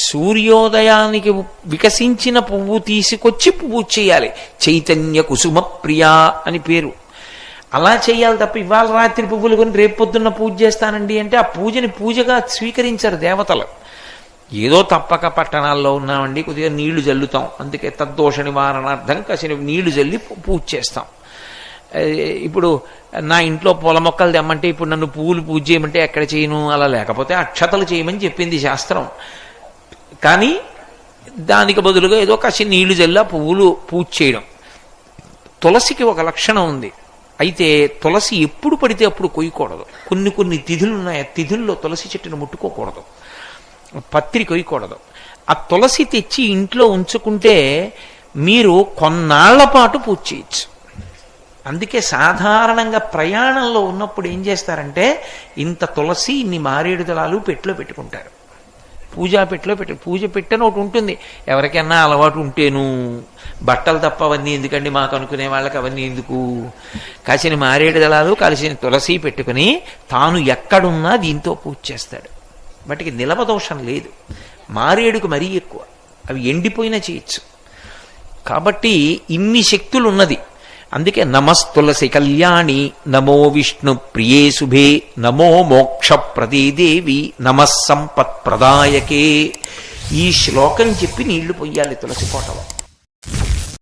సూర్యోదయానికి వికసించిన పువ్వు తీసుకొచ్చి పూజ చేయాలి. చైతన్య కుసుమ ప్రియా అని పేరు. అలా చేయాలి తప్ప ఇవాళ రాత్రి పువ్వులు కొని రేపు పొద్దున్న పూజ చేస్తానండి అంటే ఆ పూజని పూజగా స్వీకరించారు దేవతలు. ఏదో తప్పక పట్టణాల్లో ఉన్నామండి, కొద్దిగా నీళ్లు జల్లుతాం, అందుకే తద్దోష నివారణార్థం కాసిన నీళ్లు జల్లి పూజ చేస్తాం. ఇప్పుడు నా ఇంట్లో పూల మొక్కలు తెమ్మంటే ఇప్పుడు నన్ను పువ్వులు పూజ చేయమంటే ఎక్కడ చేయను? అలా లేకపోతే అక్షతలు చేయమని చెప్పింది శాస్త్రం. కానీ దానికి బదులుగా ఏదో కాసి నీళ్లు జల్లా పువ్వులు పూజ చేయడం. తులసికి ఒక లక్షణం ఉంది. అయితే తులసి ఎప్పుడు పడితే అప్పుడు కొయ్యకూడదు. కొన్ని తిథులు ఉన్నాయి, ఆ తిథుల్లో తులసి చెట్టును ముట్టుకోకూడదు, పత్రి కొయ్యకూడదు. ఆ తులసి తెచ్చి ఇంట్లో ఉంచుకుంటే మీరు కొన్నాళ్ల పాటు పూజ చేయొచ్చు. అందుకే సాధారణంగా ప్రయాణంలో ఉన్నప్పుడు ఏం చేస్తారంటే ఇంత తులసి ఇన్ని మారేడు దళాలు పెట్టెలో పెట్టుకుంటారు. పూజా పెట్టెలో పూజ పెట్టెని ఒకటి ఉంటుంది. ఎవరికైనా అలవాటు ఉంటేను బట్టలు తప్ప అవన్నీ ఎందుకండి మాకు అనుకునే వాళ్ళకి అవన్నీ ఎందుకు, కాసిన మారేడు దళాలు కలిసిన తులసి పెట్టుకుని తాను ఎక్కడున్నా దీంతో పూజ చేస్తాడు. వాటికి నిలవ దోషం లేదు. మారేడుకు మరీ ఎక్కువ, అవి ఎండిపోయినా చేయొచ్చు. కాబట్టి ఇన్ని శక్తులు ఉన్నది. అందుకే నమస్తులసి కళ్యాణి, నమో విష్ణు ప్రియే శుభే, నమో మోక్ష ప్రదే దేవి, నమః సంపత్ ప్రదాయకే. ఈ శ్లోకం చెప్పి నీళ్లు పొయ్యాలి తులసి కోటలో.